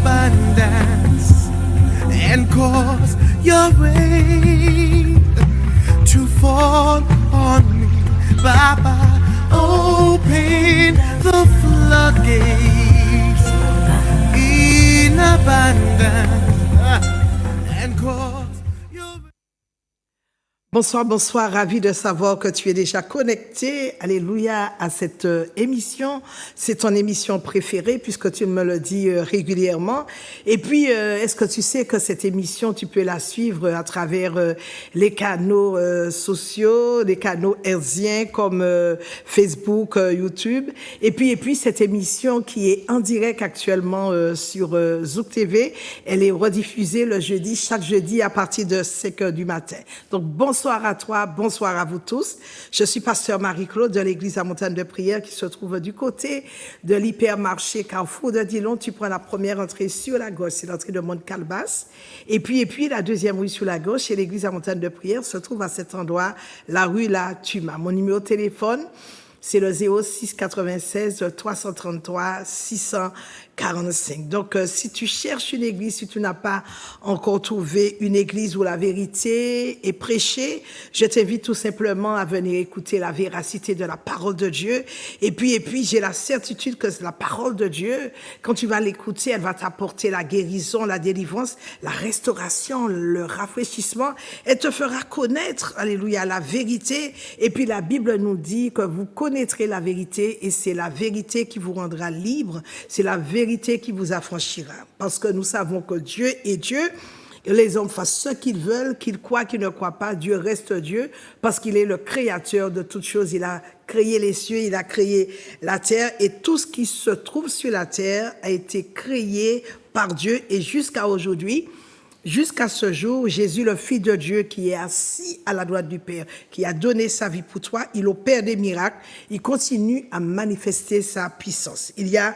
abundance and cause your rain to fall on me. Baba, open the floodgates in abundance and cause your rain. Bonsoir, bonsoir, ravi de savoir que tu es déjà connecté, alléluia, à cette émission. C'est ton émission préférée puisque tu me le dis régulièrement. Et puis, est-ce que tu sais que cette émission, tu peux la suivre à travers les canaux sociaux, les canaux hertziens comme Facebook, YouTube. Et puis, cette émission qui est en direct actuellement sur Zouk TV, elle est rediffusée le jeudi, chaque jeudi à partir de 5 heures du matin. Donc, bonsoir à toi, bonsoir à vous tous. Je suis pasteur Marie-Claude de l'église La Montagne de Prière qui se trouve du côté de l'hypermarché Carrefour de Dillon. Tu prends la première entrée sur la gauche, c'est l'entrée de Mont-Calebasse. Et puis la deuxième rue sur la gauche, et l'église La Montagne de Prière se trouve à cet endroit, la rue La Tuma. Mon numéro de téléphone, c'est le 06 96 333 645. Donc, si tu cherches une église, si tu n'as pas encore trouvé une église où la vérité est prêchée, je t'invite tout simplement à venir écouter la véracité de la parole de Dieu. Et puis, j'ai la certitude que la parole de Dieu, quand tu vas l'écouter, elle va t'apporter la guérison, la délivrance, la restauration, le rafraîchissement. Elle te fera connaître, alléluia, la vérité. Et puis, la Bible nous dit que vous connaîtrez la vérité et c'est la vérité qui vous rendra libre. C'est la vérité qui vous affranchira. Parce que nous savons que Dieu est Dieu. Les hommes fassent ce qu'ils veulent, qu'ils croient, qu'ils ne croient pas. Dieu reste Dieu parce qu'il est le créateur de toutes choses. Il a créé les cieux, il a créé la terre et tout ce qui se trouve sur la terre a été créé par Dieu. Et jusqu'à aujourd'hui, jusqu'à ce jour, Jésus, le Fils de Dieu, qui est assis à la droite du Père, qui a donné sa vie pour toi, il opère des miracles, il continue à manifester sa puissance. Il y a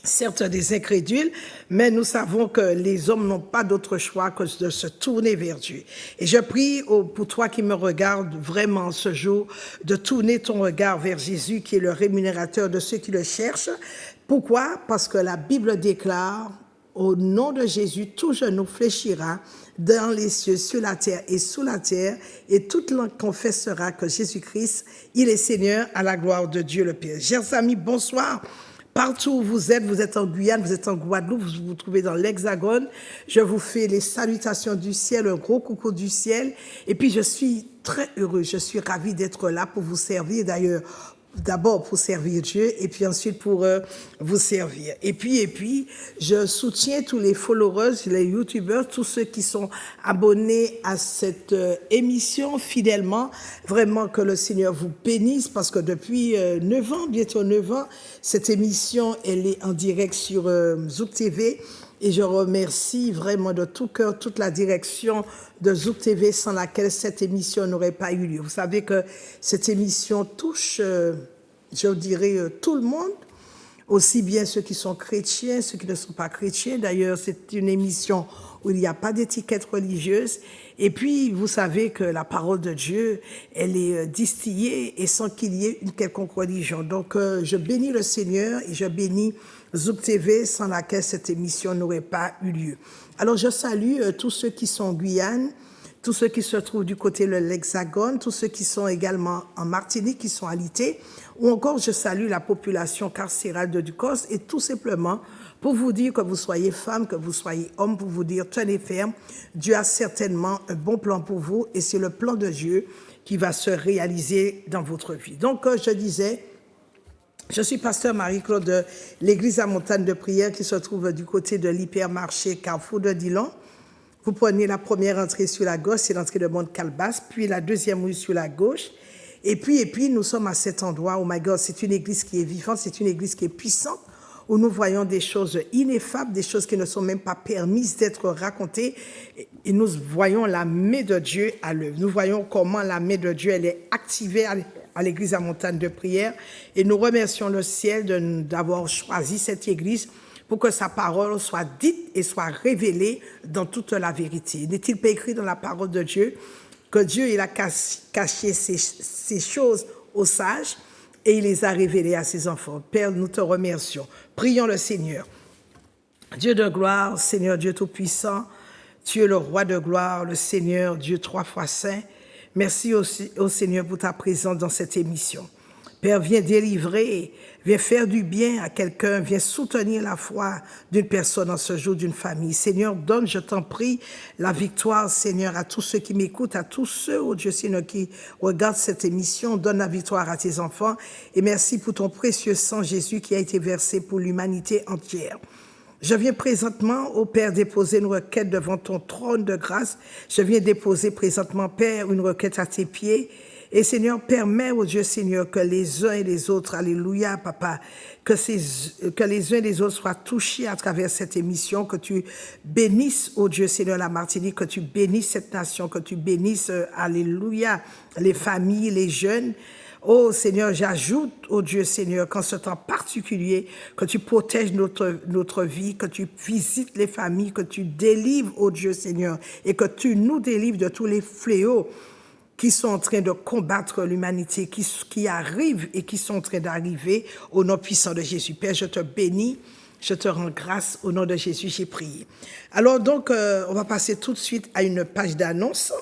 certes des incrédules, mais nous savons que les hommes n'ont pas d'autre choix que de se tourner vers Dieu. Et je prie pour toi qui me regarde vraiment ce jour, de tourner ton regard vers Jésus, qui est le rémunérateur de ceux qui le cherchent. Pourquoi? Parce que la Bible déclare, au nom de Jésus, tout genou fléchira dans les cieux, sur la terre et sous la terre, et toute langue confessera que Jésus-Christ, il est Seigneur, à la gloire de Dieu le Père. Chers amis, bonsoir. Partout où vous êtes en Guyane, vous êtes en Guadeloupe, vous vous trouvez dans l'Hexagone, je vous fais les salutations du ciel, un gros coucou du ciel. Et puis je suis très heureux, je suis ravi d'être là pour vous servir. D'ailleurs, d'abord pour servir Dieu et puis ensuite pour vous servir. Et puis, je soutiens tous les followers, les youtubeurs, tous ceux qui sont abonnés à cette émission fidèlement. Vraiment que le Seigneur vous bénisse parce que depuis 9 ans, bientôt 9 ans, cette émission, elle est en direct sur Zouk TV. Et je remercie vraiment de tout cœur toute la direction de Zouk TV sans laquelle cette émission n'aurait pas eu lieu. Vous savez que cette émission touche, je dirais, tout le monde, aussi bien ceux qui sont chrétiens, ceux qui ne sont pas chrétiens. D'ailleurs, c'est une émission où il n'y a pas d'étiquette religieuse. Et puis, vous savez que la parole de Dieu, elle est distillée et sans qu'il y ait une quelconque religion. Donc, je bénis le Seigneur et je bénis Zouk TV sans laquelle cette émission n'aurait pas eu lieu. Alors, je salue tous ceux qui sont en Guyane, tous ceux qui se trouvent du côté de l'Hexagone, tous ceux qui sont également en Martinique, qui sont alités, ou encore je salue la population carcérale de Ducos et tout simplement pour vous dire que vous soyez femme, que vous soyez homme, pour vous dire tenez ferme, Dieu a certainement un bon plan pour vous et c'est le plan de Dieu qui va se réaliser dans votre vie. Donc, je disais, je suis pasteur Marie-Claude de l'église La Montagne de Prière qui se trouve du côté de l'hypermarché Carrefour de Dillon. Vous prenez la première entrée sur la gauche, c'est l'entrée de Mont-Calebasse, puis la deuxième rue sur la gauche. Et puis, nous sommes à cet endroit, oh my God, c'est une église qui est vivante, c'est une église qui est puissante, où nous voyons des choses ineffables, des choses qui ne sont même pas permises d'être racontées. Et nous voyons la main de Dieu à l'œuvre. Nous voyons comment la main de Dieu, elle est activée à l'église La Montagne de Prière. Et nous remercions le ciel d'avoir choisi cette église pour que sa parole soit dite et soit révélée dans toute la vérité. N'est-il pas écrit dans la parole de Dieu que Dieu il a caché ces choses aux sages et il les a révélées à ses enfants? Père, nous te remercions. Prions le Seigneur. Dieu de gloire, Seigneur Dieu Tout-Puissant, tu es le roi de gloire, le Seigneur Dieu trois fois saint. Merci aussi au Seigneur pour ta présence dans cette émission. Père, viens délivrer, viens faire du bien à quelqu'un, viens soutenir la foi d'une personne en ce jour, d'une famille. Seigneur, donne, je t'en prie, la victoire, Seigneur, à tous ceux qui m'écoutent, à tous ceux, oh Dieu Seigneur, qui regardent cette émission. Donne la victoire à tes enfants. Et merci pour ton précieux sang, Jésus, qui a été versé pour l'humanité entière. Je viens présentement, ô Père, déposer une requête devant ton trône de grâce. Je viens déposer présentement, Père, une requête à tes pieds. Et Seigneur, permets, ô Dieu Seigneur, que les uns et les autres, alléluia, Papa, que les uns et les autres soient touchés à travers cette émission, que tu bénisses, ô Dieu Seigneur, la Martinique, que tu bénisses cette nation, que tu bénisses, alléluia, les familles, les jeunes. Oh Seigneur, j'ajoute, oh Dieu Seigneur, qu'en ce temps particulier, que tu protèges notre vie, que tu visites les familles, que tu délivres, oh Dieu Seigneur, et que tu nous délivres de tous les fléaux qui sont en train de combattre l'humanité, qui arrivent et qui sont en train d'arriver au nom puissant de Jésus. Père, je te bénis, je te rends grâce, au nom de Jésus, j'ai prié. Alors donc, on va passer tout de suite à une page d'annonce.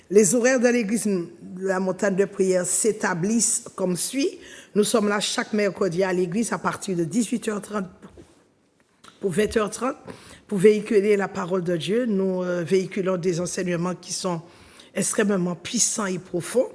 Les horaires de l'église de la montagne de prière s'établissent comme suit. Nous sommes là chaque mercredi à l'église à partir de 18h30 pour 20h30 pour véhiculer la parole de Dieu. Nous véhiculons des enseignements qui sont extrêmement puissants et profonds.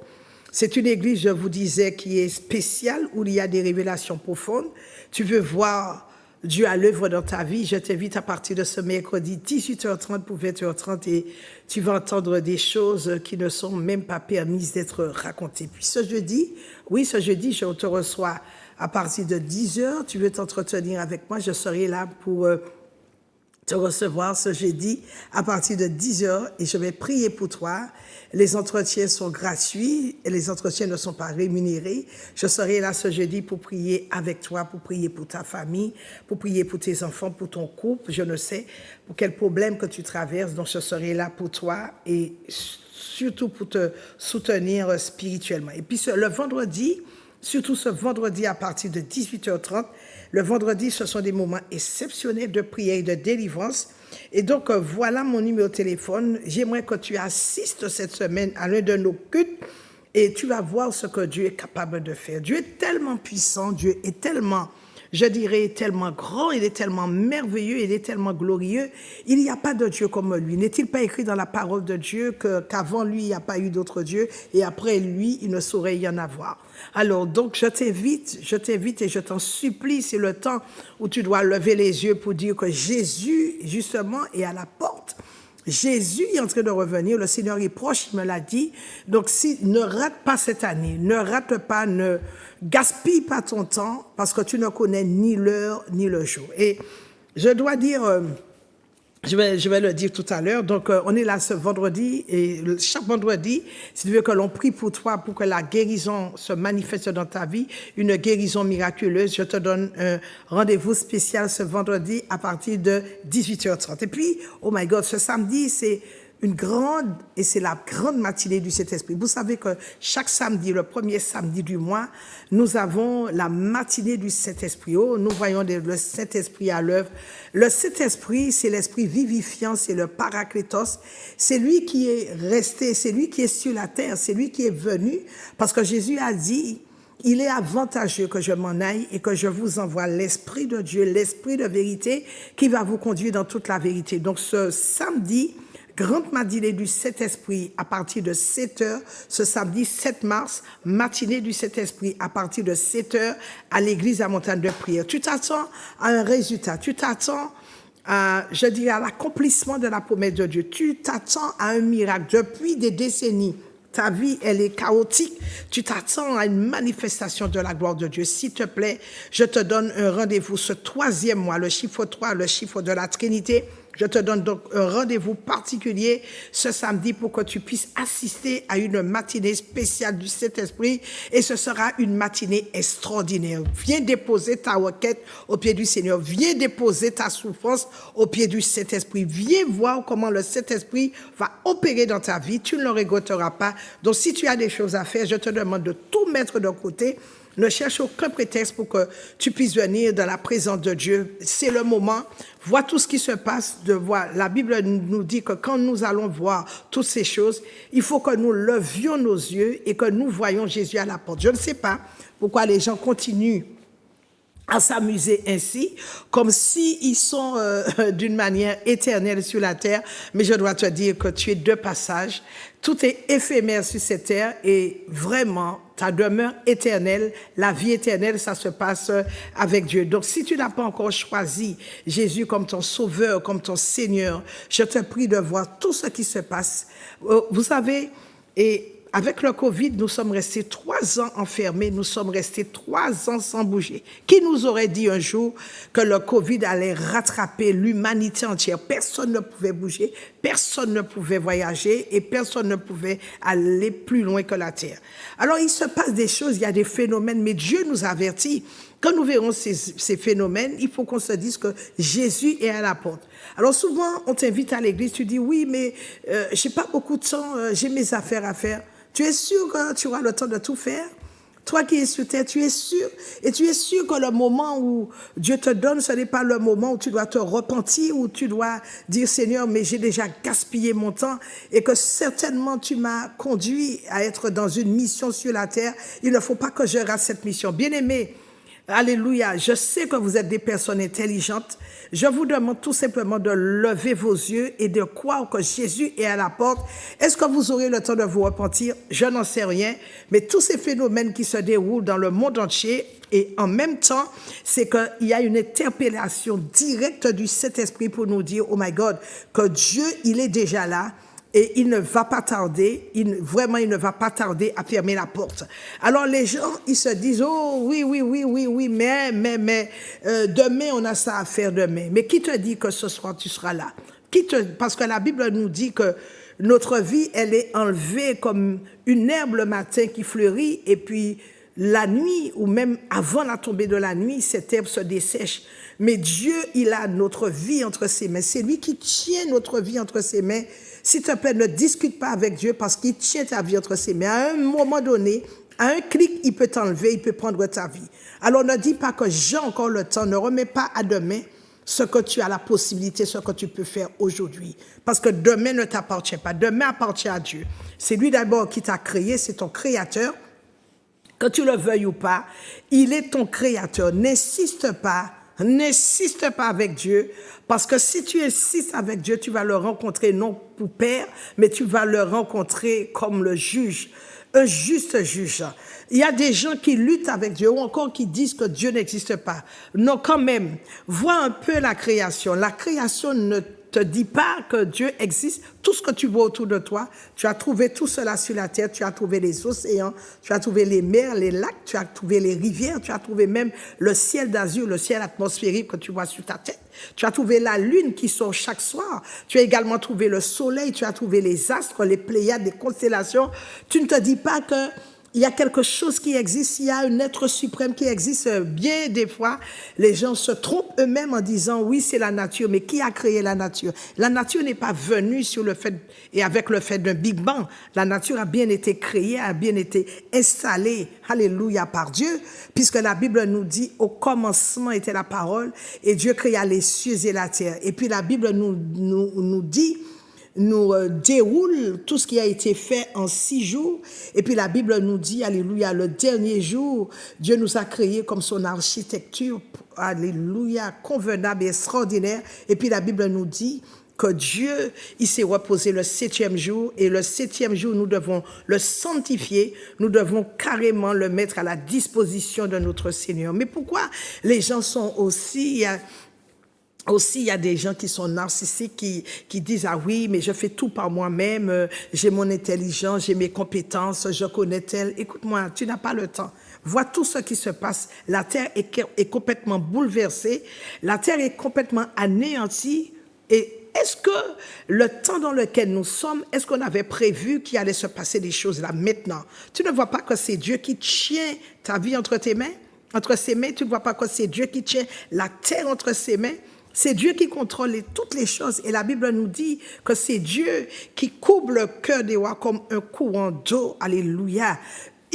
C'est une église, je vous disais, qui est spéciale, où il y a des révélations profondes. Tu veux voir Dieu à l'œuvre dans ta vie, je t'invite à partir de ce mercredi 18h30 pour 20h30 et tu vas entendre des choses qui ne sont même pas permises d'être racontées. Puis ce jeudi, je te reçois à partir de 10h. Tu veux t'entretenir avec moi, je serai là pour te recevoir ce jeudi à partir de 10h et je vais prier pour toi. Les entretiens sont gratuits et les entretiens ne sont pas rémunérés. Je serai là ce jeudi pour prier avec toi, pour prier pour ta famille, pour prier pour tes enfants, pour ton couple. Je ne sais pour quel problème que tu traverses, donc je serai là pour toi et surtout pour te soutenir spirituellement. Et puis le vendredi, surtout ce vendredi à partir de 18h30, le vendredi, ce sont des moments exceptionnels de prière et de délivrance. Et donc, voilà mon numéro de téléphone. J'aimerais que tu assistes cette semaine à l'un de nos cultes et tu vas voir ce que Dieu est capable de faire. Dieu est tellement puissant, Dieu est tellement, je dirais, tellement grand, il est tellement merveilleux, il est tellement glorieux. Il n'y a pas de Dieu comme lui. N'est-il pas écrit dans la parole de Dieu qu'avant lui, il n'y a pas eu d'autre Dieu et après lui, il ne saurait y en avoir? Alors, donc, je t'invite et je t'en supplie, c'est le temps où tu dois lever les yeux pour dire que Jésus, justement, est à la porte. Jésus est en train de revenir, le Seigneur est proche, il me l'a dit. Donc, ne rate pas cette année, ne rate pas, ne gaspille pas ton temps parce que tu ne connais ni l'heure ni le jour. Et je dois dire, je vais le dire tout à l'heure, donc on est là ce vendredi et chaque vendredi, si tu veux que l'on prie pour toi, pour que la guérison se manifeste dans ta vie, une guérison miraculeuse, je te donne un rendez-vous spécial ce vendredi à partir de 18h30. Et puis, oh my God, ce samedi, c'est la grande matinée du Saint-Esprit. Vous savez que chaque samedi, le premier samedi du mois, nous avons la matinée du Saint-Esprit. Oh, nous voyons le Saint-Esprit à l'œuvre. Le Saint-Esprit, c'est l'Esprit vivifiant, c'est le Paraclétos. C'est lui qui est resté, c'est lui qui est sur la terre, c'est lui qui est venu. Parce que Jésus a dit, il est avantageux que je m'en aille et que je vous envoie l'Esprit de Dieu, l'Esprit de vérité qui va vous conduire dans toute la vérité. Donc ce samedi, grande matinée du Saint-Esprit à partir de 7h, ce samedi 7 mars, matinée du Saint-Esprit à partir de 7h à l'église à Montagne de Prière. Tu t'attends à un résultat, tu t'attends à l'accomplissement de la promesse de Dieu, tu t'attends à un miracle depuis des décennies. Ta vie, elle est chaotique. Tu t'attends à une manifestation de la gloire de Dieu. S'il te plaît, je te donne un rendez-vous ce 3e mois, le chiffre 3, le chiffre de la Trinité. Je te donne donc un rendez-vous particulier ce samedi pour que tu puisses assister à une matinée spéciale du Saint-Esprit et ce sera une matinée extraordinaire. Viens déposer ta requête au pied du Seigneur. Viens déposer ta souffrance au pied du Saint-Esprit. Viens voir comment le Saint-Esprit va opérer dans ta vie. Tu ne le regretteras pas. Donc si tu as des choses à faire, je te demande de tout mettre de côté. Ne cherche aucun prétexte pour que tu puisses venir dans la présence de Dieu. C'est le moment. Vois tout ce qui se passe. La Bible nous dit que quand nous allons voir toutes ces choses, il faut que nous levions nos yeux et que nous voyions Jésus à la porte. Je ne sais pas pourquoi les gens continuent à s'amuser ainsi, comme s'ils sont d'une manière éternelle sur la terre. Mais je dois te dire que tu es de passage. Tout est éphémère sur cette terre et vraiment, ta demeure éternelle, la vie éternelle, ça se passe avec Dieu. Donc, si tu n'as pas encore choisi Jésus comme ton sauveur, comme ton Seigneur, je te prie de voir tout ce qui se passe. Vous savez, et avec le Covid, nous sommes restés 3 ans enfermés, nous sommes restés 3 ans sans bouger. Qui nous aurait dit un jour que le Covid allait rattraper l'humanité entière? Personne ne pouvait bouger, personne ne pouvait voyager et personne ne pouvait aller plus loin que la terre. Alors, il se passe des choses, il y a des phénomènes, mais Dieu nous avertit. Quand nous verrons ces phénomènes, il faut qu'on se dise que Jésus est à la porte. Alors souvent, on t'invite à l'église, tu dis, oui, mais j'ai pas beaucoup de temps, j'ai mes affaires à faire. Tu es sûr que tu auras le temps de tout faire? Toi qui es sur terre, tu es sûr? Et tu es sûr que le moment où Dieu te donne, ce n'est pas le moment où tu dois te repentir, où tu dois dire, Seigneur, mais j'ai déjà gaspillé mon temps et que certainement tu m'as conduit à être dans une mission sur la terre. Il ne faut pas que je rate cette mission. Bien-aimé, alléluia, je sais que vous êtes des personnes intelligentes. Je vous demande tout simplement de lever vos yeux et de croire que Jésus est à la porte. Est-ce que vous aurez le temps de vous repentir? Je n'en sais rien. Mais tous ces phénomènes qui se déroulent dans le monde entier, et en même temps, c'est qu'il y a une interpellation directe du Saint-Esprit pour nous dire, oh my God, que Dieu, il est déjà là. Et il ne va pas tarder, il ne va pas tarder à fermer la porte. Alors les gens, ils se disent, oh oui, mais, demain on a ça à faire demain. Mais qui te dit que ce soir tu seras là? Parce que la Bible nous dit que notre vie, elle est enlevée comme une herbe le matin qui fleurit et puis la nuit ou même avant la tombée de la nuit, cette herbe se dessèche. Mais Dieu, il a notre vie entre ses mains. C'est lui qui tient notre vie entre ses mains. S'il te plaît, ne discute pas avec Dieu parce qu'il tient ta vie entre ses mains. À un moment donné, à un clic, il peut t'enlever, il peut prendre ta vie. Alors ne dis pas que j'ai encore le temps, ne remets pas à demain ce que tu as la possibilité, ce que tu peux faire aujourd'hui. Parce que demain ne t'appartient pas, demain appartient à Dieu. C'est lui d'abord qui t'a créé, c'est ton créateur. Que tu le veuilles ou pas, il est ton créateur. N'insiste pas avec Dieu, parce que si tu insistes avec Dieu, tu vas le rencontrer non pour père, mais tu vas le rencontrer comme le juge, un juste juge. Il y a des gens qui luttent avec Dieu ou encore qui disent que Dieu n'existe pas. Non, quand même, vois un peu la création. La création ne te dit pas que Dieu existe. Tout ce que tu vois autour de toi, tu as trouvé tout cela sur la terre, tu as trouvé les océans, tu as trouvé les mers, les lacs, tu as trouvé les rivières, tu as trouvé même le ciel d'azur, le ciel atmosphérique que tu vois sur ta tête. Tu as trouvé la lune qui sort chaque soir. Tu as également trouvé le soleil, tu as trouvé les astres, les pléiades, les constellations. Tu ne te dis pas que il y a quelque chose qui existe, il y a un être suprême qui existe. Bien des fois, les gens se trompent eux-mêmes en disant, oui, c'est la nature, mais qui a créé la nature? La nature n'est pas venue sur le fait, et avec le fait d'un Big Bang. La nature a bien été créée, a bien été installée, alléluia, par Dieu, puisque la Bible nous dit, au commencement était la parole, et Dieu créa les cieux et la terre. Et puis la Bible nous dit, nous déroule tout ce qui a été fait en 6 jours. Et puis la Bible nous dit, alléluia, le dernier jour, Dieu nous a créés comme son architecture, alléluia, convenable et extraordinaire. Et puis la Bible nous dit que Dieu, il s'est reposé le 7e jour, et le 7e jour, nous devons le sanctifier, nous devons carrément le mettre à la disposition de notre Seigneur. Mais pourquoi les gens sont aussi... Aussi, il y a des gens qui sont narcissiques, qui disent, ah oui, mais je fais tout par moi-même, j'ai mon intelligence, j'ai mes compétences, je connais tel. Écoute-moi, tu n'as pas le temps. Vois tout ce qui se passe. La terre est complètement bouleversée. La terre est complètement anéantie. Et est-ce que le temps dans lequel nous sommes, est-ce qu'on avait prévu qu'il allait se passer des choses là maintenant? Tu ne vois pas que c'est Dieu qui tient ta vie entre tes mains, entre ses mains? Tu ne vois pas que c'est Dieu qui tient la terre entre ses mains? C'est Dieu qui contrôle toutes les choses. Et la Bible nous dit que c'est Dieu qui courbe le cœur des rois comme un courant d'eau. Alléluia.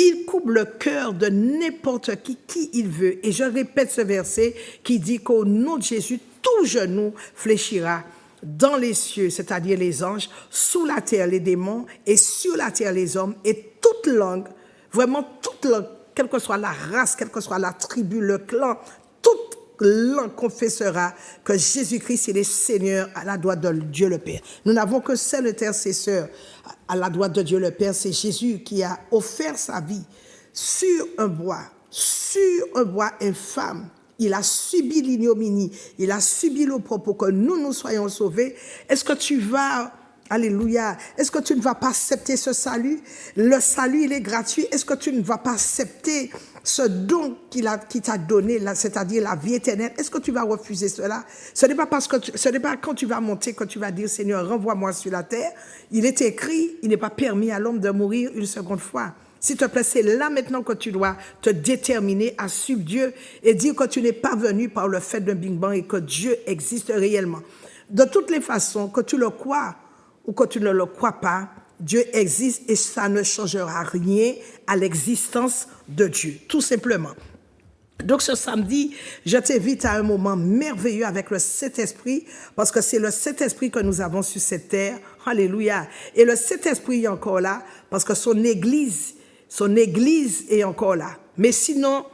Il coupe le cœur de n'importe qui il veut. Et je répète ce verset qui dit qu'au nom de Jésus, tout genou fléchira dans les cieux, c'est-à-dire les anges, sous la terre les démons et sur la terre les hommes, et toute langue, vraiment toute langue, quelle que soit la race, quelle que soit la tribu, le clan, toute langue confessera que Jésus-Christ est le Seigneur à la droite de Dieu le Père. Nous n'avons que seul intercesseur à la droite de Dieu le Père, c'est Jésus qui a offert sa vie sur un bois infâme. Il a subi l'ignominie, il a subi l'opprobre pour que nous soyons sauvés. Est-ce que tu vas, alléluia, est-ce que tu ne vas pas accepter ce salut? Le salut, il est gratuit. Est-ce que tu ne vas pas accepter ce don qu'il t'a donné, c'est-à-dire la vie éternelle? Est-ce que tu vas refuser cela? Ce n'est pas quand tu vas monter que tu vas dire, Seigneur, renvoie-moi sur la terre. Il est écrit, il n'est pas permis à l'homme de mourir une seconde fois. S'il te plaît, c'est là maintenant que tu dois te déterminer à suivre Dieu et dire que tu n'es pas venu par le fait d'un Big Bang et que Dieu existe réellement. De toutes les façons, que tu le crois ou que tu ne le crois pas, Dieu existe et ça ne changera rien à l'existence de Dieu, tout simplement. Donc ce samedi, je t'invite à un moment merveilleux avec le Saint-Esprit, parce que c'est le Saint-Esprit que nous avons sur cette terre. Alléluia. Et le Saint-Esprit est encore là, parce que son Église est encore là. Mais sinon,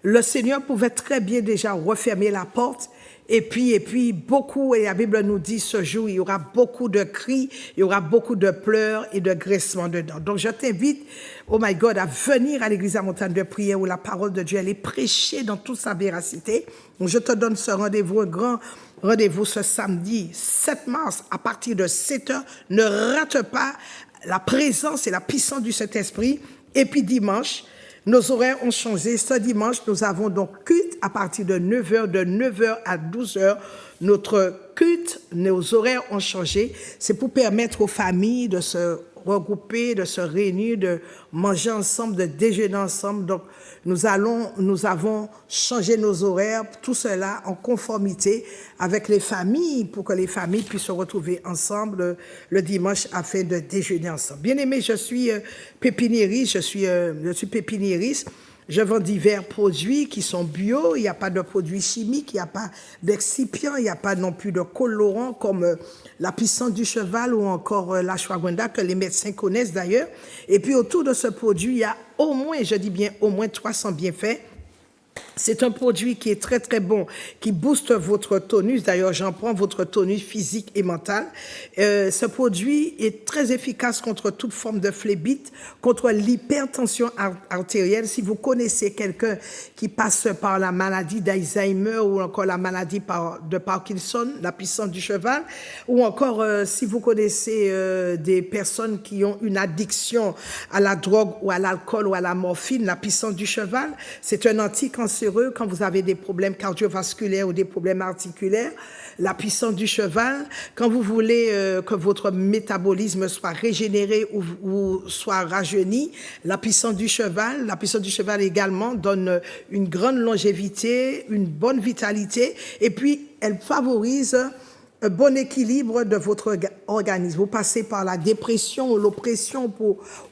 le Seigneur pouvait très bien déjà refermer la porte. Et puis beaucoup, et la Bible nous dit ce jour, il y aura beaucoup de cris, il y aura beaucoup de pleurs et de graissements dedans. Donc je t'invite, oh my God, à venir à l'église à Montagne de Prière où la parole de Dieu, elle est prêchée dans toute sa véracité. Donc je te donne ce rendez-vous, un grand rendez-vous ce samedi 7 mars à partir de 7 heures. Ne rate pas la présence et la puissance du Saint-Esprit. Et puis dimanche, nos horaires ont changé. Ce dimanche, nous avons donc culte à partir de 9h, de 9h à 12h. Notre culte, nos horaires ont changé. C'est pour permettre aux familles de se regrouper, de se réunir, de manger ensemble, de déjeuner ensemble. Donc, nous avons changé nos horaires, tout cela en conformité avec les familles, pour que les familles puissent se retrouver ensemble le dimanche afin de déjeuner ensemble. Bien-aimés, je suis pépiniériste, je suis pépiniériste. Je vends divers produits qui sont bio, il n'y a pas de produits chimiques, il n'y a pas d'excipients, il n'y a pas non plus de colorants comme la puissance du cheval ou encore l'ashwagandha que les médecins connaissent d'ailleurs. Et puis autour de ce produit, il y a au moins, je dis bien au moins 300 bienfaits. C'est un produit qui est très très bon, qui booste votre tonus. D'ailleurs, j'en prends votre tonus physique et mental. Ce produit est très efficace contre toute forme de phlébite, contre l'hypertension artérielle. Si vous connaissez quelqu'un qui passe par la maladie d'Alzheimer ou encore la maladie de Parkinson, la puissance du cheval, ou encore si vous connaissez des personnes qui ont une addiction à la drogue ou à l'alcool ou à la morphine, la puissance du cheval, c'est un anticancéreux quand vous avez des problèmes cardiovasculaires ou des problèmes articulaires. La puissance du cheval, quand vous voulez que votre métabolisme soit régénéré ou soit rajeuni, la puissance du cheval également donne une grande longévité, une bonne vitalité, et puis elle favorise un bon équilibre de votre organisme. Vous passez par la dépression ou l'oppression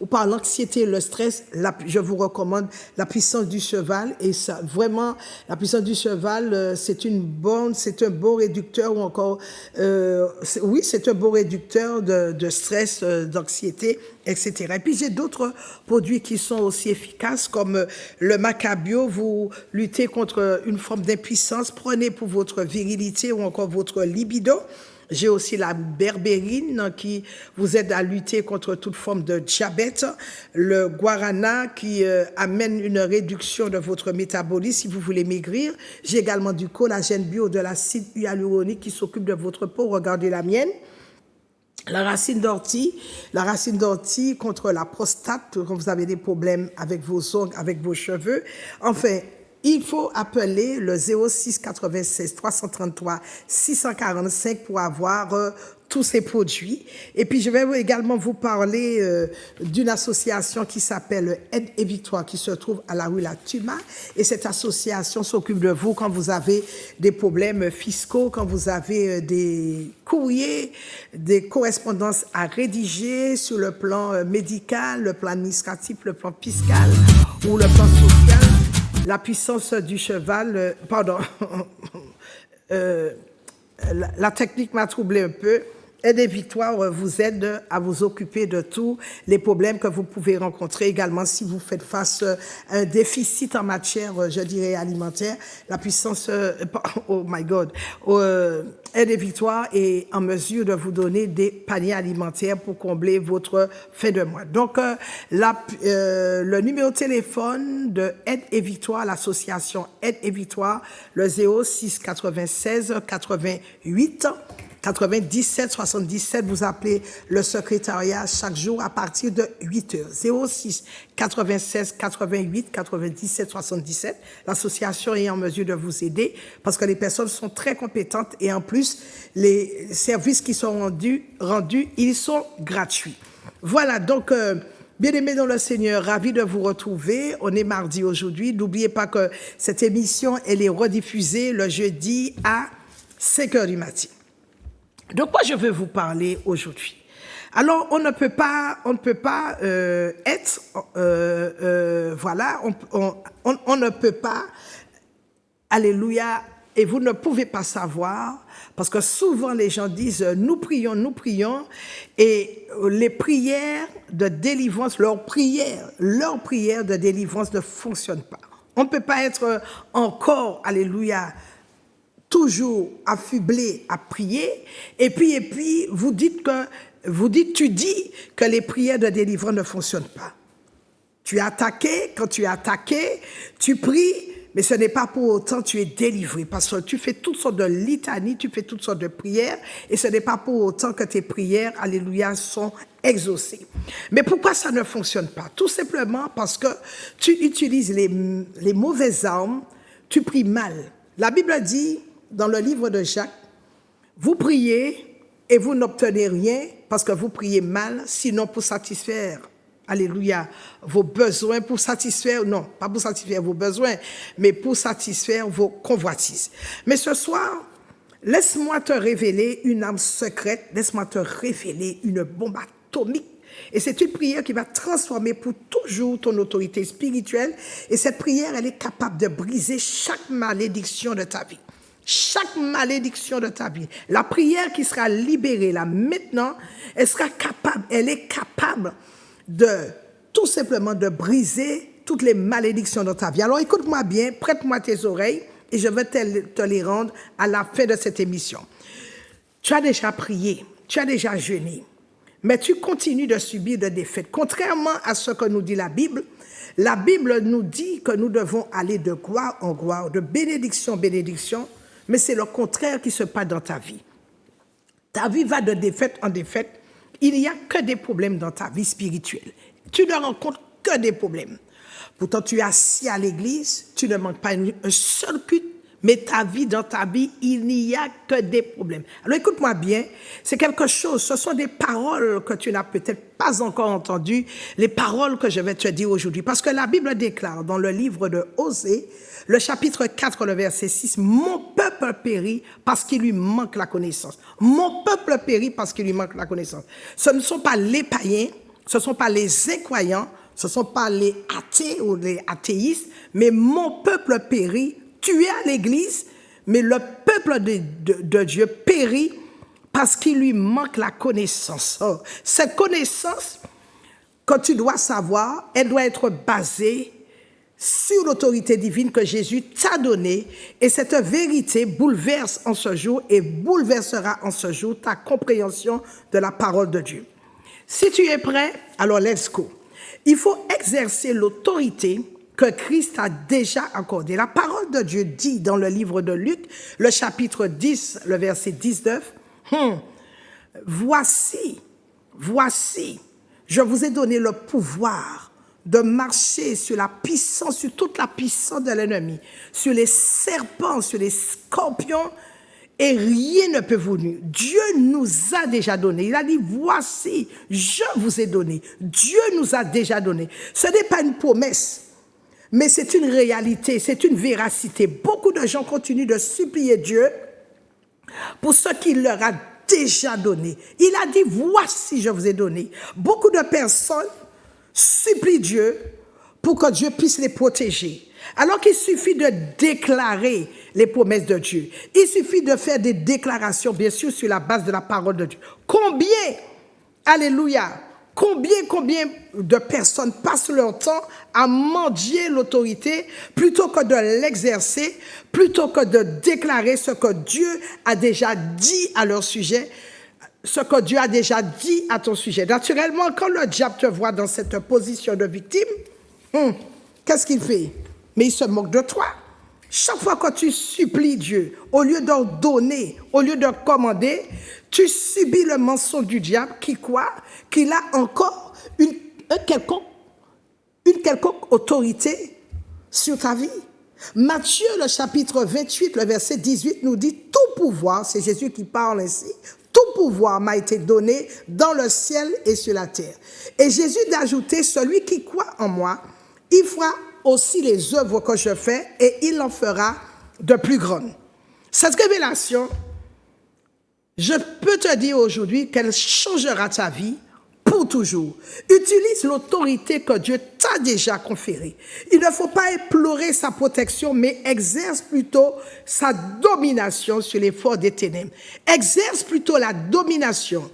ou par l'anxiété, le stress, je vous recommande la puissance du cheval. Et ça, vraiment, la puissance du cheval, c'est un bon réducteur ou encore, c'est un bon réducteur de stress, d'anxiété, etc. Et puis j'ai d'autres produits qui sont aussi efficaces comme le macabio. Vous luttez contre une forme d'impuissance, prenez pour votre virilité ou encore votre libido. J'ai aussi la berbérine qui vous aide à lutter contre toute forme de diabète. Le guarana qui amène une réduction de votre métabolisme si vous voulez maigrir. J'ai également du collagène bio, de l'acide hyaluronique qui s'occupe de votre peau. Regardez la mienne. La racine d'ortie contre la prostate quand vous avez des problèmes avec vos ongles, avec vos cheveux. Enfin, il faut appeler le 06 96 333 645 pour avoir tous ces produits. Et puis, je vais également vous parler d'une association qui s'appelle Aide et Victoire, qui se trouve à la rue La Tuma. Et cette association s'occupe de vous quand vous avez des problèmes fiscaux, quand vous avez des courriers, des correspondances à rédiger sur le plan médical, le plan administratif, le plan fiscal ou le plan social. La puissance du cheval, la technique m'a troublé un peu. Aide et Victoire vous aide à vous occuper de tous les problèmes que vous pouvez rencontrer également si vous faites face à un déficit en matière, je dirais, alimentaire. La puissance, oh my God, Aide et Victoire est en mesure de vous donner des paniers alimentaires pour combler votre fin de mois. Donc, le numéro de téléphone de Aide et Victoire, l'association Aide et Victoire, le 06 96 88 97 77, vous appelez le secrétariat chaque jour à partir de 8 heures. 06 96 88 97 77. L'association est en mesure de vous aider parce que les personnes sont très compétentes et en plus, les services qui sont rendus, ils sont gratuits. Voilà, donc, bien-aimés dans le Seigneur, ravi de vous retrouver. On est mardi aujourd'hui. N'oubliez pas que cette émission, elle est rediffusée le jeudi à 5 heures du matin. De quoi je veux vous parler aujourd'hui? Alors, on ne peut pas être, voilà, on ne peut pas, alléluia, et vous ne pouvez pas savoir, parce que souvent les gens disent, nous prions, et les prières de délivrance, leurs prières de délivrance ne fonctionnent pas. On ne peut pas être encore, alléluia, toujours affublé à prier, et puis tu dis que les prières de délivrance ne fonctionnent pas. Tu es attaqué, quand tu es attaqué, tu pries, mais ce n'est pas pour autant que tu es délivré, parce que tu fais toutes sortes de litanies, tu fais toutes sortes de prières, et ce n'est pas pour autant que tes prières, alléluia, sont exaucées. Mais pourquoi ça ne fonctionne pas? Tout simplement parce que tu utilises les mauvaises armes, tu pries mal. La Bible dit, dans le livre de Jacques, vous priez et vous n'obtenez rien parce que vous priez mal, sinon pour satisfaire, alléluia, vos besoins, pour satisfaire, non, pas pour satisfaire vos besoins, mais pour satisfaire vos convoitises. Mais ce soir, laisse-moi te révéler une arme secrète, laisse-moi te révéler une bombe atomique. Et c'est une prière qui va transformer pour toujours ton autorité spirituelle. Et cette prière, elle est capable de briser chaque malédiction de ta vie. Chaque malédiction de ta vie. La prière qui sera libérée là maintenant, elle est capable de tout simplement de briser toutes les malédictions de ta vie. Alors écoute-moi bien, prête-moi tes oreilles et je vais te les rendre à la fin de cette émission. Tu as déjà prié, tu as déjà jeûné, mais tu continues de subir des défaites. Contrairement à ce que nous dit la Bible nous dit que nous devons aller de gloire en gloire, de bénédiction en bénédiction, mais c'est le contraire qui se passe dans ta vie. Ta vie va de défaite en défaite. Il n'y a que des problèmes dans ta vie spirituelle. Tu ne rencontres que des problèmes. Pourtant, tu es assis à l'église, tu ne manques pas un seul culte, mais dans ta vie, il n'y a que des problèmes. Alors écoute-moi bien, c'est quelque chose, ce sont des paroles que tu n'as peut-être pas encore entendues, les paroles que je vais te dire aujourd'hui. Parce que la Bible déclare dans le livre de Osée, le chapitre 4, le verset 6, « Mon peuple périt parce qu'il lui manque la connaissance. » Mon peuple périt parce qu'il lui manque la connaissance. Ce ne sont pas les païens, ce ne sont pas les incroyants, ce ne sont pas les athées ou les athéistes, mais mon peuple périt. Tu es à l'église, mais le peuple de Dieu périt parce qu'il lui manque la connaissance. Oh, cette connaissance, que tu dois savoir, elle doit être basée sur l'autorité divine que Jésus t'a donnée. Et cette vérité bouleverse en ce jour et bouleversera en ce jour ta compréhension de la parole de Dieu. Si tu es prêt, alors let's go. Il faut exercer l'autorité que Christ a déjà accordée. La parole de Dieu dit dans le livre de Luc, le chapitre 10, le verset 19, Voici, je vous ai donné le pouvoir de marcher sur toute la puissance de l'ennemi, sur les serpents, sur les scorpions et rien ne peut vous nuire. Dieu nous a déjà donné. Il a dit, voici, je vous ai donné. Dieu nous a déjà donné. Ce n'est pas une promesse, mais c'est une réalité, c'est une véracité. Beaucoup de gens continuent de supplier Dieu pour ce qu'il leur a déjà donné. Il a dit, voici, je vous ai donné. Beaucoup de personnes supplient Dieu pour que Dieu puisse les protéger. Alors qu'il suffit de déclarer les promesses de Dieu. Il suffit de faire des déclarations, bien sûr, sur la base de la parole de Dieu. Combien, alléluia, combien de personnes passent leur temps à mendier l'autorité plutôt que de l'exercer, plutôt que de déclarer ce que Dieu a déjà dit à leur sujet, ce que Dieu a déjà dit à ton sujet. Naturellement, quand le diable te voit dans cette position de victime, qu'est-ce qu'il fait? Mais il se moque de toi. Chaque fois que tu supplies Dieu, au lieu d'ordonner, au lieu de commander, tu subis le mensonge du diable qui croit qu'il a encore une quelconque autorité sur ta vie. Matthieu, le chapitre 28, le verset 18 nous dit, tout pouvoir, c'est Jésus qui parle ainsi, tout pouvoir m'a été donné dans le ciel et sur la terre. Et Jésus d'ajouter, celui qui croit en moi, il fera aussi les œuvres que je fais et il en fera de plus grandes. Cette révélation, je peux te dire aujourd'hui qu'elle changera ta vie pour toujours. Utilise l'autorité que Dieu t'a déjà conférée. Il ne faut pas implorer sa protection, mais exerce plutôt sa domination sur les forces des ténèbres. Exerce plutôt la domination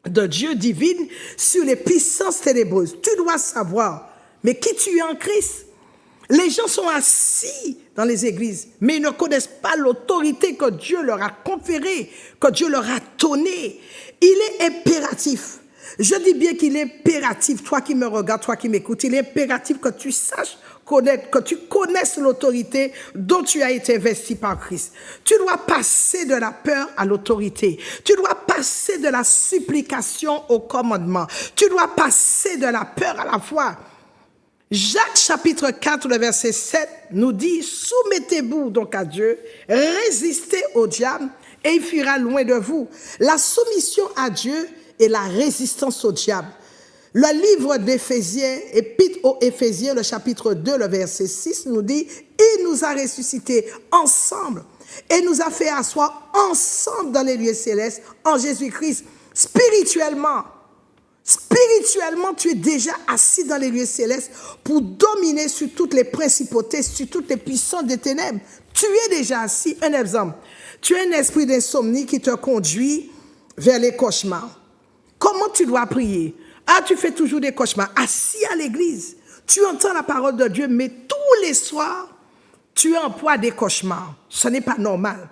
de Dieu divine sur les puissances ténébreuses. Tu dois savoir, mais qui tu es en Christ? Les gens sont assis dans les églises, mais ils ne connaissent pas l'autorité que Dieu leur a conférée, que Dieu leur a donnée. Il est impératif. Je dis bien qu'il est impératif, toi qui me regardes, toi qui m'écoutes, il est impératif que tu saches connaître, que tu connaisses l'autorité dont tu as été investi par Christ. Tu dois passer de la peur à l'autorité. Tu dois passer de la supplication au commandement. Tu dois passer de la peur à la foi. Jacques chapitre 4, le verset 7 nous dit, soumettez-vous donc à Dieu, résistez au diable et il fuira loin de vous. La soumission à Dieu et la résistance au diable. Le livre d'Éphésiens, Épître aux Éphésiens, le chapitre 2, le verset 6 nous dit, il nous a ressuscités ensemble et nous a fait asseoir ensemble dans les lieux célestes en Jésus-Christ, spirituellement. Spirituellement, tu es déjà assis dans les lieux célestes pour dominer sur toutes les principautés, sur toutes les puissances des ténèbres. Tu es déjà assis. Un exemple, tu as un esprit d'insomnie qui te conduit vers les cauchemars. Comment tu dois prier? Ah, tu fais toujours des cauchemars. Assis à l'église, tu entends la parole de Dieu, mais tous les soirs, tu emploies des cauchemars. Ce n'est pas normal.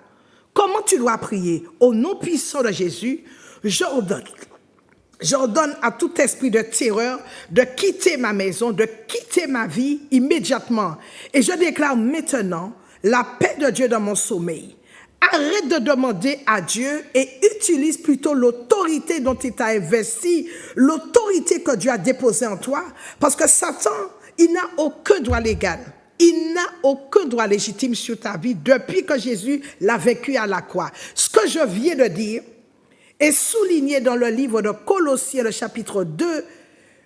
Comment tu dois prier? Au nom puissant de Jésus, j'ordonne à tout esprit de terreur de quitter ma maison, de quitter ma vie immédiatement. Et je déclare maintenant la paix de Dieu dans mon sommeil. Arrête de demander à Dieu et utilise plutôt l'autorité dont il t'a investi, l'autorité que Dieu a déposée en toi. Parce que Satan, il n'a aucun droit légal. Il n'a aucun droit légitime sur ta vie depuis que Jésus l'a vaincu à la croix. Ce que je viens de dire est souligné dans le livre de Colossiens, le chapitre 2,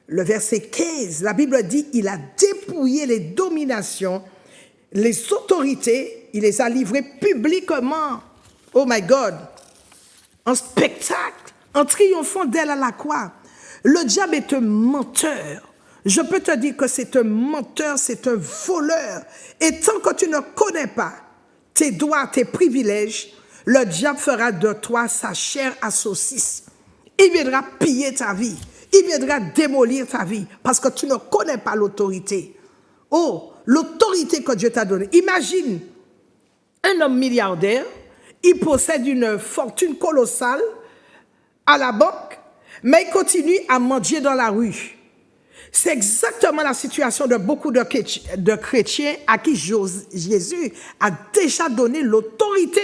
le verset 15. La Bible dit, il a dépouillé les dominations, les autorités, il les a livrées publiquement, oh my God, en spectacle, en triomphant d'elle à la croix. Le diable est un menteur. Je peux te dire que c'est un menteur, c'est un voleur. Et tant que tu ne connais pas tes droits, tes privilèges, le diable fera de toi sa chair à saucisse. Il viendra piller ta vie. Il viendra démolir ta vie parce que tu ne connais pas l'autorité. Oh, l'autorité que Dieu t'a donnée. Imagine un homme milliardaire, il possède une fortune colossale à la banque, mais il continue à mendier dans la rue. C'est exactement la situation de beaucoup de chrétiens à qui Jésus a déjà donné l'autorité.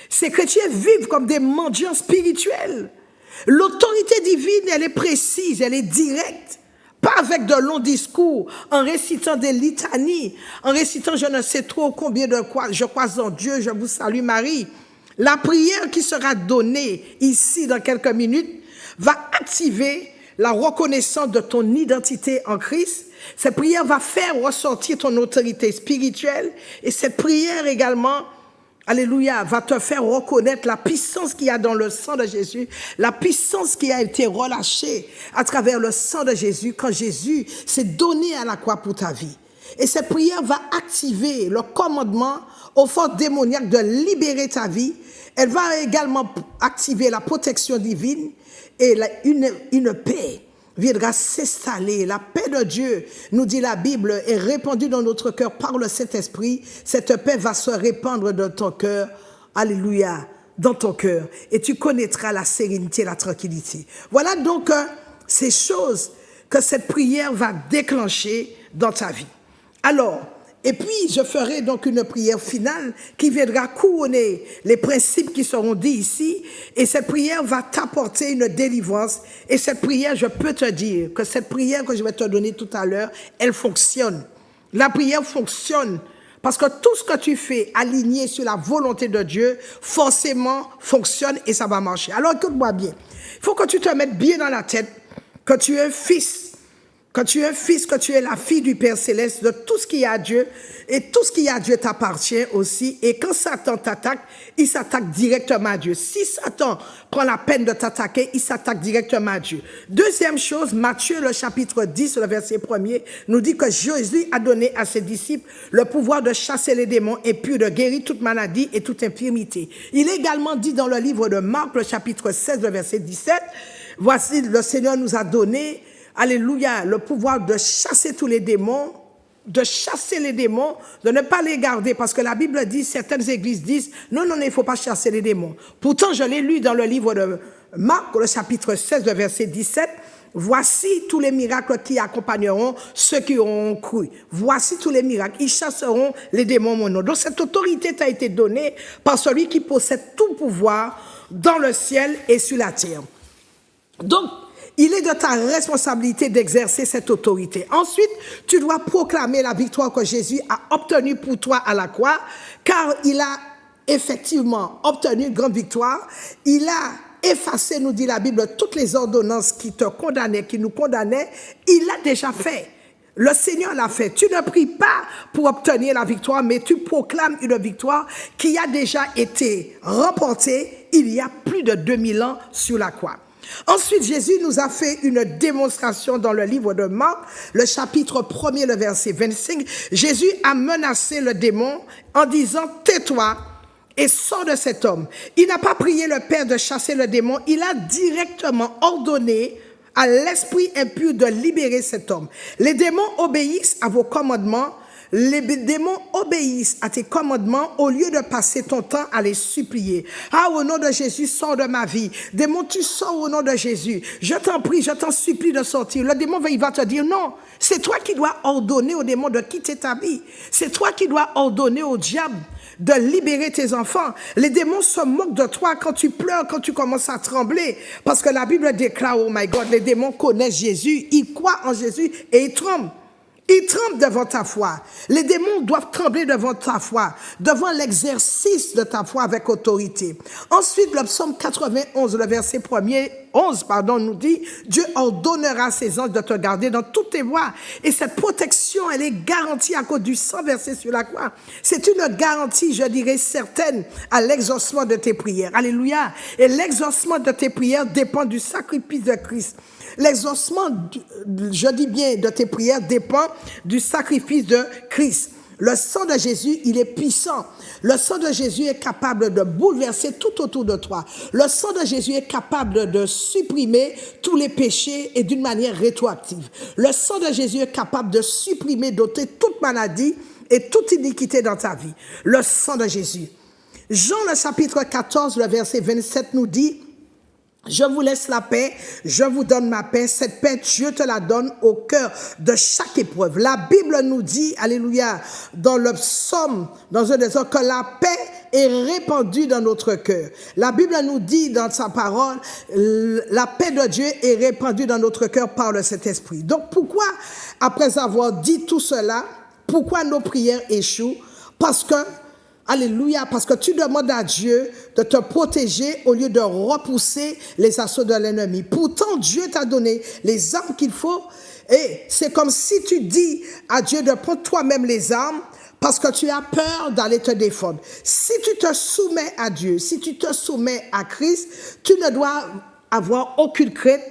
Ces chrétiens vivent comme des mendiants spirituels. L'autorité divine, elle est précise, elle est directe. Pas avec de longs discours, en récitant des litanies, en récitant je ne sais trop combien de quoi, je crois en Dieu, je vous salue Marie. La prière qui sera donnée ici dans quelques minutes va activer la reconnaissance de ton identité en Christ. Cette prière va faire ressortir ton autorité spirituelle et cette prière également, alléluia, va te faire reconnaître la puissance qu'il y a dans le sang de Jésus, la puissance qui a été relâchée à travers le sang de Jésus quand Jésus s'est donné à la croix pour ta vie. Et cette prière va activer le commandement aux forces démoniaques de libérer ta vie. Elle va également activer la protection divine et une paix viendra s'installer. La paix de Dieu, nous dit la Bible, est répandue dans notre cœur par le Saint-Esprit. Cette paix va se répandre dans ton cœur. Alléluia, dans ton cœur. Et tu connaîtras la sérénité, la tranquillité. Voilà donc ces choses que cette prière va déclencher dans ta vie. Alors, et puis je ferai donc une prière finale qui viendra couronner les principes qui seront dits ici. Et cette prière va t'apporter une délivrance. Et cette prière, je peux te dire que cette prière que je vais te donner tout à l'heure, elle fonctionne. La prière fonctionne. Parce que tout ce que tu fais aligné sur la volonté de Dieu, forcément fonctionne et ça va marcher. Alors écoute-moi bien. Il faut que tu te mettes bien dans la tête que tu es un fils. Quand tu es un fils, que tu es la fille du Père Céleste, de tout ce qui est à Dieu, et tout ce qui est à Dieu t'appartient aussi. Et quand Satan t'attaque, il s'attaque directement à Dieu. Si Satan prend la peine de t'attaquer, il s'attaque directement à Dieu. Deuxième chose, Matthieu, le chapitre 10, le verset 1er, nous dit que Jésus a donné à ses disciples le pouvoir de chasser les démons et puis de guérir toute maladie et toute infirmité. Il est également dit dans le livre de Marc, le chapitre 16, le verset 17, voici, le Seigneur nous a donné alléluia, le pouvoir de chasser tous les démons, de chasser les démons, de ne pas les garder, parce que la Bible dit, certaines églises disent, non, il ne faut pas chasser les démons. Pourtant, je l'ai lu dans le livre de Marc, le chapitre 16, le verset 17, voici tous les miracles qui accompagneront ceux qui auront cru. Voici tous les miracles, ils chasseront les démons mon nom. Donc cette autorité t'a été donnée par celui qui possède tout pouvoir dans le ciel et sur la terre. Donc, il est de ta responsabilité d'exercer cette autorité. Ensuite, tu dois proclamer la victoire que Jésus a obtenue pour toi à la croix, car il a effectivement obtenu une grande victoire. Il a effacé, nous dit la Bible, toutes les ordonnances qui te condamnaient, qui nous condamnaient. Il l'a déjà fait. Le Seigneur l'a fait. Tu ne pries pas pour obtenir la victoire, mais tu proclames une victoire qui a déjà été remportée il y a plus de 2000 ans sur la croix. Ensuite, Jésus nous a fait une démonstration dans le livre de Marc, le chapitre 1er, le verset 25. Jésus a menacé le démon en disant « Tais-toi et sors de cet homme ». Il n'a pas prié le Père de chasser le démon, il a directement ordonné à l'esprit impur de libérer cet homme. Les démons obéissent à vos commandements. Les démons obéissent à tes commandements au lieu de passer ton temps à les supplier. Ah, au nom de Jésus, sors de ma vie. Démon, tu sors au nom de Jésus. Je t'en prie, je t'en supplie de sortir. Le démon, il va te dire non. C'est toi qui dois ordonner au démon de quitter ta vie. C'est toi qui dois ordonner au diable de libérer tes enfants. Les démons se moquent de toi quand tu pleures, quand tu commences à trembler. Parce que la Bible déclare, oh my God, les démons connaissent Jésus, ils croient en Jésus et ils tremblent. Ils tremblent devant ta foi. Les démons doivent trembler devant ta foi, devant l'exercice de ta foi avec autorité. Ensuite, le psaume 91, le verset 11, nous dit, Dieu ordonnera à ses anges de te garder dans toutes tes voies. Et cette protection, elle est garantie à cause du sang versé sur la croix. C'est une garantie, je dirais, certaine à l'exaucement de tes prières. Alléluia. Et l'exaucement de tes prières dépend du sacrifice de Christ. L'exaucement, je dis bien, de tes prières dépend du sacrifice de Christ. Le sang de Jésus, il est puissant. Le sang de Jésus est capable de bouleverser tout autour de toi. Le sang de Jésus est capable de supprimer tous les péchés et d'une manière rétroactive. Le sang de Jésus est capable de supprimer, d'ôter toute maladie et toute iniquité dans ta vie. Le sang de Jésus. Jean, le chapitre 14, le verset 27 nous dit, je vous laisse la paix, je vous donne ma paix. Cette paix, Dieu te la donne au cœur de chaque épreuve. La Bible nous dit, alléluia, dans le psaume, dans un des autres, que la paix est répandue dans notre cœur. La Bible nous dit dans sa parole, la paix de Dieu est répandue dans notre cœur par le Saint-Esprit. Donc pourquoi, après avoir dit tout cela, pourquoi nos prières échouent? Parce que Alléluia, parce que tu demandes à Dieu de te protéger au lieu de repousser les assauts de l'ennemi. Pourtant, Dieu t'a donné les armes qu'il faut. Et c'est comme si tu dis à Dieu de prendre toi-même les armes parce que tu as peur d'aller te défendre. Si tu te soumets à Dieu, si tu te soumets à Christ, tu ne dois avoir aucune crainte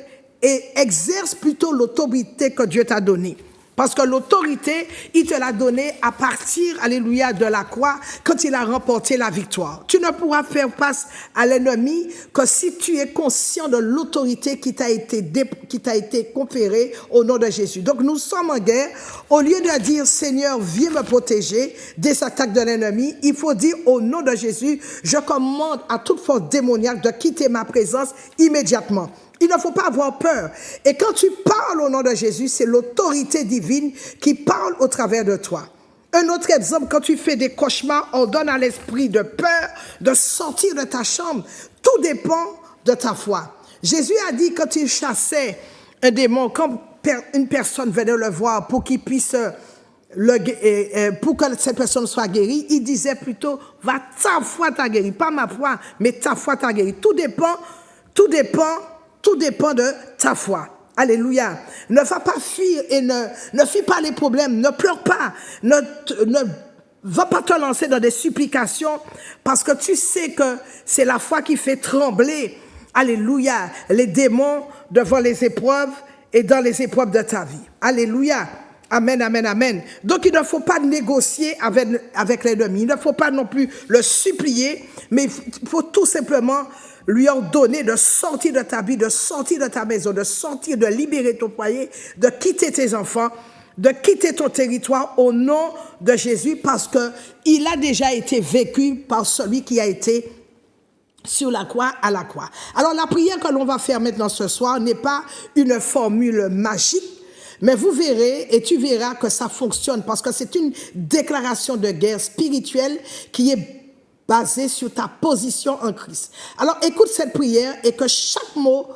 et exerce plutôt l'autorité que Dieu t'a donnée. Parce que l'autorité, il te l'a donnée à partir, alléluia, de la croix, quand il a remporté la victoire. Tu ne pourras faire face à l'ennemi que si tu es conscient de l'autorité qui t'a été conférée au nom de Jésus. Donc nous sommes en guerre. Au lieu de dire, Seigneur, viens me protéger des attaques de l'ennemi, il faut dire, au nom de Jésus, je commande à toute force démoniaque de quitter ma présence immédiatement. Il ne faut pas avoir peur. Et quand tu parles au nom de Jésus, c'est l'autorité divine qui parle au travers de toi. Un autre exemple, quand tu fais des cauchemars, on donne à l'esprit de peur de sortir de ta chambre. Tout dépend de ta foi. Jésus a dit quand il chassait un démon, quand une personne venait le voir pour qu'il puisse, pour que cette personne soit guérie, il disait plutôt, va, ta foi t'a guéri, pas ma foi, mais ta foi t'a guéri. Tout dépend de ta foi. Alléluia. Ne va pas fuir et ne fuis pas les problèmes. Ne pleure pas. Ne va pas te lancer dans des supplications parce que tu sais que c'est la foi qui fait trembler, alléluia, les démons devant les épreuves et dans les épreuves de ta vie. Alléluia. Amen, amen, amen. Donc, il ne faut pas négocier avec l'ennemi. Il ne faut pas non plus le supplier, mais il faut tout simplement lui ordonner de sortir de ta vie, de sortir de ta maison, de sortir, de libérer ton foyer, de quitter tes enfants, de quitter ton territoire au nom de Jésus parce qu'il a déjà été vécu par celui qui a été sur la croix à la croix. Alors la prière que l'on va faire maintenant ce soir n'est pas une formule magique, mais vous verrez et tu verras que ça fonctionne parce que c'est une déclaration de guerre spirituelle qui est basé sur ta position en Christ. Alors écoute cette prière et que chaque mot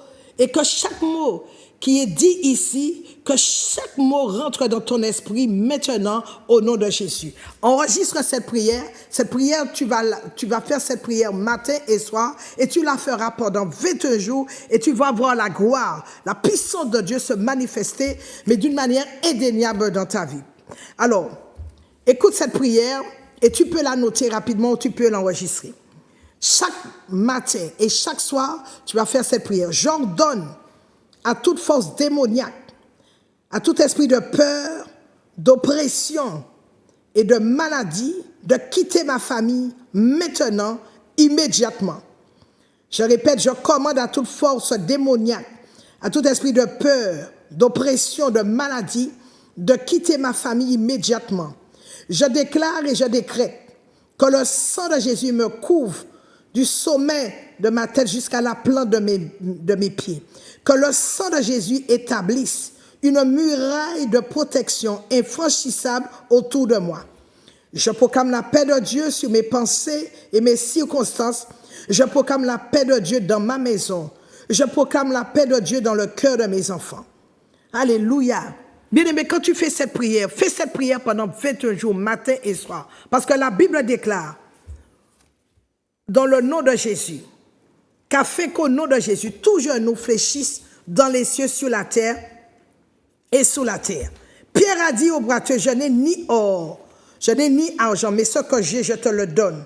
qui est dit ici, que chaque mot rentre dans ton esprit maintenant au nom de Jésus. Enregistre cette prière. Cette prière, tu vas faire cette prière matin et soir et tu la feras pendant 21 jours et tu vas voir la gloire, la puissance de Dieu se manifester, mais d'une manière indéniable dans ta vie. Alors, écoute cette prière. Et tu peux la noter rapidement ou tu peux l'enregistrer. Chaque matin et chaque soir, tu vas faire cette prière. J'ordonne à toute force démoniaque, à tout esprit de peur, d'oppression et de maladie de quitter ma famille maintenant, immédiatement. Je répète, je commande à toute force démoniaque, à tout esprit de peur, d'oppression, de maladie de quitter ma famille immédiatement. Je déclare et je décrète que le sang de Jésus me couvre du sommet de ma tête jusqu'à la plante de mes pieds. Que le sang de Jésus établisse une muraille de protection infranchissable autour de moi. Je proclame la paix de Dieu sur mes pensées et mes circonstances. Je proclame la paix de Dieu dans ma maison. Je proclame la paix de Dieu dans le cœur de mes enfants. Alléluia. Bien-aimé, quand tu fais cette prière pendant 21 jours, matin et soir. Parce que la Bible déclare, dans le nom de Jésus, qu'a fait qu'au nom de Jésus, tout genou fléchisse dans les cieux, sur la terre et sous la terre. Pierre a dit au boiteux, je n'ai ni or, je n'ai ni argent, mais ce que j'ai, je te le donne.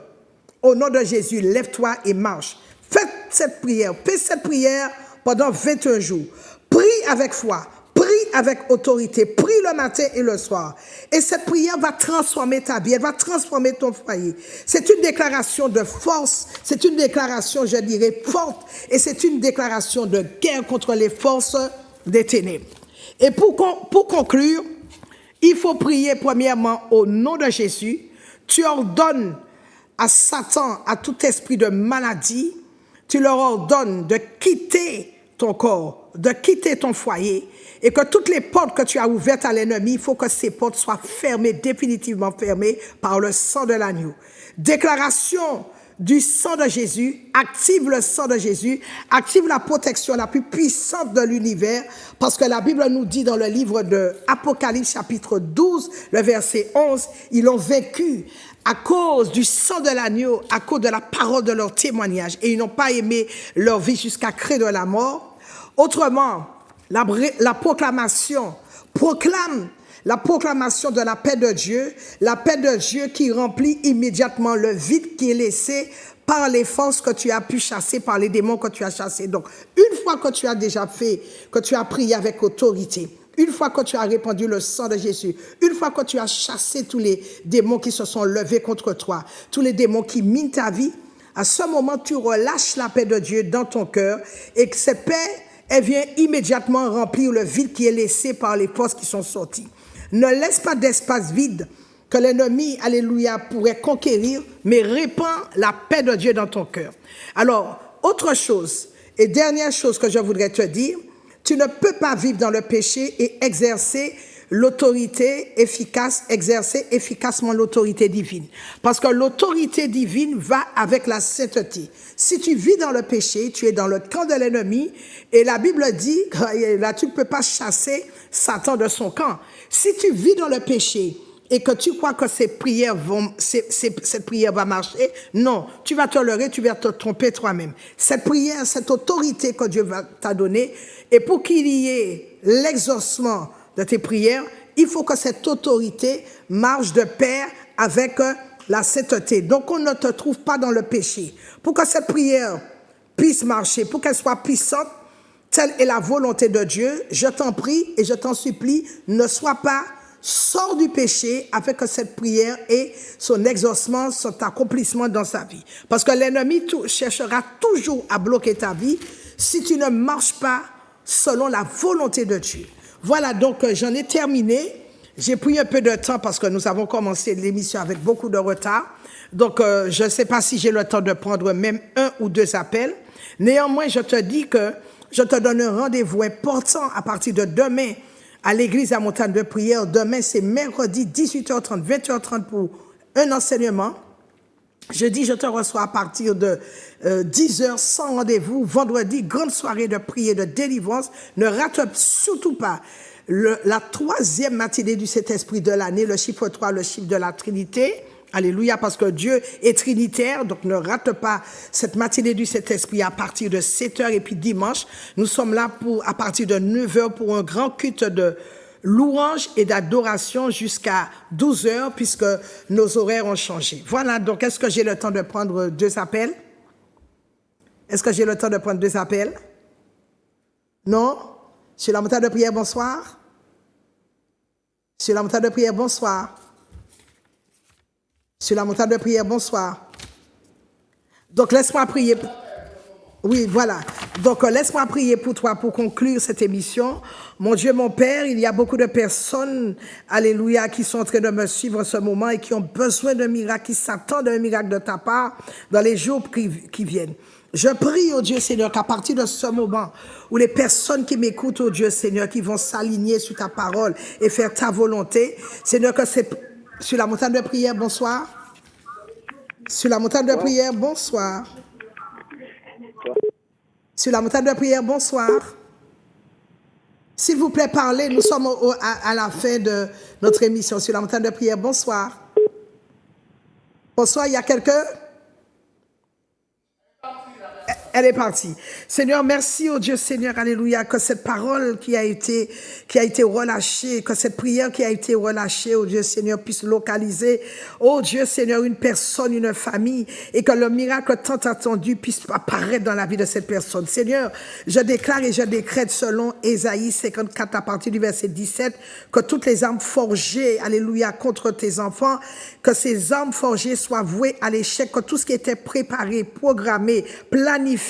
Au nom de Jésus, lève-toi et marche. Fais cette prière pendant 21 jours. Prie avec foi. Prie avec autorité, prie le matin et le soir. Et cette prière va transformer ta vie, elle va transformer ton foyer. C'est une déclaration de force, c'est une déclaration, je dirais, forte, et c'est une déclaration de guerre contre les forces des ténèbres. Et pour conclure, il faut prier premièrement au nom de Jésus. Tu ordonnes à Satan, à tout esprit de maladie, tu leur ordonnes de quitter ton corps, de quitter ton foyer, et que toutes les portes que tu as ouvertes à l'ennemi, il faut que ces portes soient fermées, définitivement fermées par le sang de l'agneau. Déclaration du sang de Jésus, active le sang de Jésus, active la protection la plus puissante de l'univers, parce que la Bible nous dit dans le livre de Apocalypse chapitre 12, le verset 11, ils l'ont vaincu à cause du sang de l'agneau, à cause de la parole de leur témoignage, et ils n'ont pas aimé leur vie jusqu'à créer de la mort. Autrement, la proclamation proclame la proclamation de la paix de Dieu qui remplit immédiatement le vide qui est laissé par les forces que tu as pu chasser, par les démons que tu as chassés. Donc, une fois que tu as déjà fait, que tu as prié avec autorité, une fois que tu as répandu le sang de Jésus, une fois que tu as chassé tous les démons qui se sont levés contre toi, tous les démons qui minent ta vie, à ce moment, tu relâches la paix de Dieu dans ton cœur et que cette paix, elle vient immédiatement remplir le vide qui est laissé par les forces qui sont sorties. Ne laisse pas d'espace vide que l'ennemi, alléluia, pourrait conquérir, mais répands la paix de Dieu dans ton cœur. Alors, autre chose, et dernière chose que je voudrais te dire, tu ne peux pas vivre dans le péché et exercer efficacement l'autorité divine. Parce que l'autorité divine va avec la sainteté. Si tu vis dans le péché, tu es dans le camp de l'ennemi, et la Bible dit, là tu ne peux pas chasser Satan de son camp. Si tu vis dans le péché et que tu crois que cette prière va marcher, non, tu vas te leurrer, tu vas te tromper toi-même. Cette prière, cette autorité que Dieu t'a donnée, et pour qu'il y ait l'exaucement de tes prières, il faut que cette autorité marche de pair avec la sainteté. Donc, on ne te trouve pas dans le péché. Pour que cette prière puisse marcher, pour qu'elle soit puissante, telle est la volonté de Dieu, je t'en prie et je t'en supplie, ne sois pas, sors du péché afin que cette prière ait son exaucement, son accomplissement dans sa vie. Parce que l'ennemi cherchera toujours à bloquer ta vie si tu ne marches pas selon la volonté de Dieu. Voilà, donc j'en ai terminé. J'ai pris un peu de temps parce que nous avons commencé l'émission avec beaucoup de retard. Donc, je ne sais pas si j'ai le temps de prendre même 1 ou 2 appels. Néanmoins, je te dis que je te donne un rendez-vous important à partir de demain à l'église à Montagne de Prière. Demain, c'est mercredi, 18h30, 20h30 pour un enseignement. Jeudi, je te reçois à partir de 10h sans rendez-vous. Vendredi, grande soirée de prière, de délivrance. Ne rate surtout pas la 3e matinée du Saint-Esprit de l'année, le chiffre 3, le chiffre de la Trinité. Alléluia, parce que Dieu est trinitaire, donc ne rate pas cette matinée du Saint-Esprit à partir de 7h. Et puis dimanche, nous sommes là à partir de 9h pour un grand culte de louange et d'adoration jusqu'à 12h, puisque nos horaires ont changé. Voilà, donc est-ce que j'ai le temps de prendre 2 appels? Est-ce que j'ai le temps de prendre 2 appels? Non? Sur la montagne de prière, bonsoir. Sur la montagne de prière, bonsoir. Sur la montagne de prière, bonsoir. Donc laisse-moi prier. Oui, voilà. Donc, laisse-moi prier pour toi pour conclure cette émission. Mon Dieu, mon Père, il y a beaucoup de personnes, alléluia, qui sont en train de me suivre en ce moment et qui ont besoin d'un miracle, qui s'attendent à un miracle de ta part dans les jours qui viennent. Je prie, oh Dieu Seigneur, qu'à partir de ce moment où les personnes qui m'écoutent, oh Dieu Seigneur, qui vont s'aligner sur ta parole et faire ta volonté, Seigneur, que c'est sur la montagne de prière, bonsoir. Sur la montagne de prière, bonsoir. Sur la montagne de prière, bonsoir. S'il vous plaît, parlez. Nous sommes à la fin de notre émission. Sur la montagne de prière, bonsoir. Bonsoir, il y a quelqu'un? Elle est partie. Seigneur, merci au Dieu Seigneur, alléluia, que cette parole qui a été relâchée, que cette prière qui a été relâchée, au Dieu Seigneur, puisse localiser, au Dieu Seigneur, une personne, une famille, et que le miracle tant attendu puisse apparaître dans la vie de cette personne. Seigneur, je déclare et je décrète selon Ésaïe 54 à partir du verset 17, que toutes les armes forgées, alléluia, contre tes enfants, que ces armes forgées soient vouées à l'échec, que tout ce qui était préparé, programmé, planifié,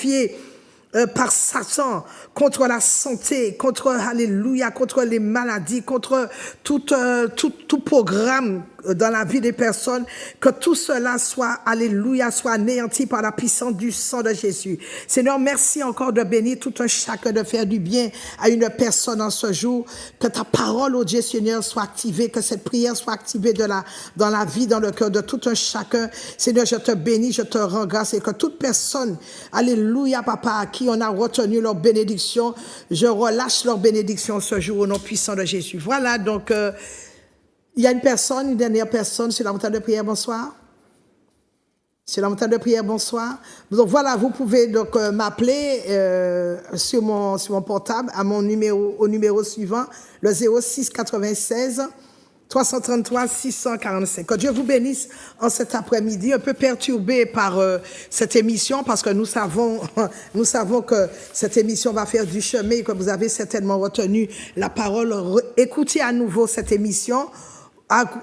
par Satan contre la santé, contre, alléluia, contre les maladies, contre tout programme dans la vie des personnes, que tout cela soit, alléluia, soit anéanti par la puissance du sang de Jésus. Seigneur, merci encore de bénir tout un chacun, de faire du bien à une personne en ce jour, que ta parole, oh Dieu Seigneur, soit activée, que cette prière soit activée dans la vie, dans le cœur de tout un chacun. Seigneur, je te bénis, je te rends grâce, et que toute personne, alléluia, papa, à qui on a retenu leur bénédiction, je relâche leur bénédiction ce jour au nom puissant de Jésus. Voilà, donc, il y a une dernière personne sur la montagne de prière, bonsoir. Sur la montagne de prière, bonsoir. Donc voilà, vous pouvez donc m'appeler sur mon portable au numéro suivant, le 06 96 333 645. Que Dieu vous bénisse en cet après-midi, un peu perturbé par cette émission, parce que nous savons que cette émission va faire du chemin, que vous avez certainement retenu la parole. Écoutez à nouveau cette émission.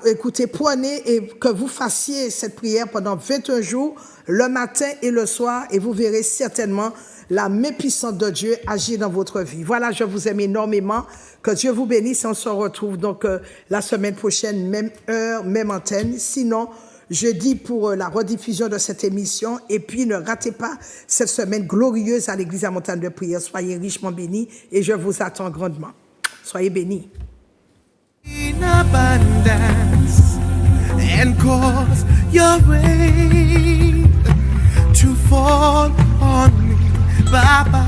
Écoutez, prenez et que vous fassiez cette prière pendant 21 jours, le matin et le soir, et vous verrez certainement la main puissante de Dieu agir dans votre vie. Voilà, je vous aime énormément. Que Dieu vous bénisse. On se retrouve donc la semaine prochaine, même heure, même antenne. Sinon, jeudi pour la rediffusion de cette émission. Et puis, ne ratez pas cette semaine glorieuse à l'église à Montagne de Prière. Soyez richement bénis et je vous attends grandement. Soyez bénis. In abundance, and cause your rain to fall on me, Baba.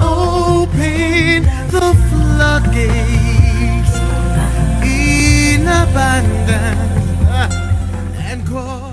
Open the floodgates in abundance, and cause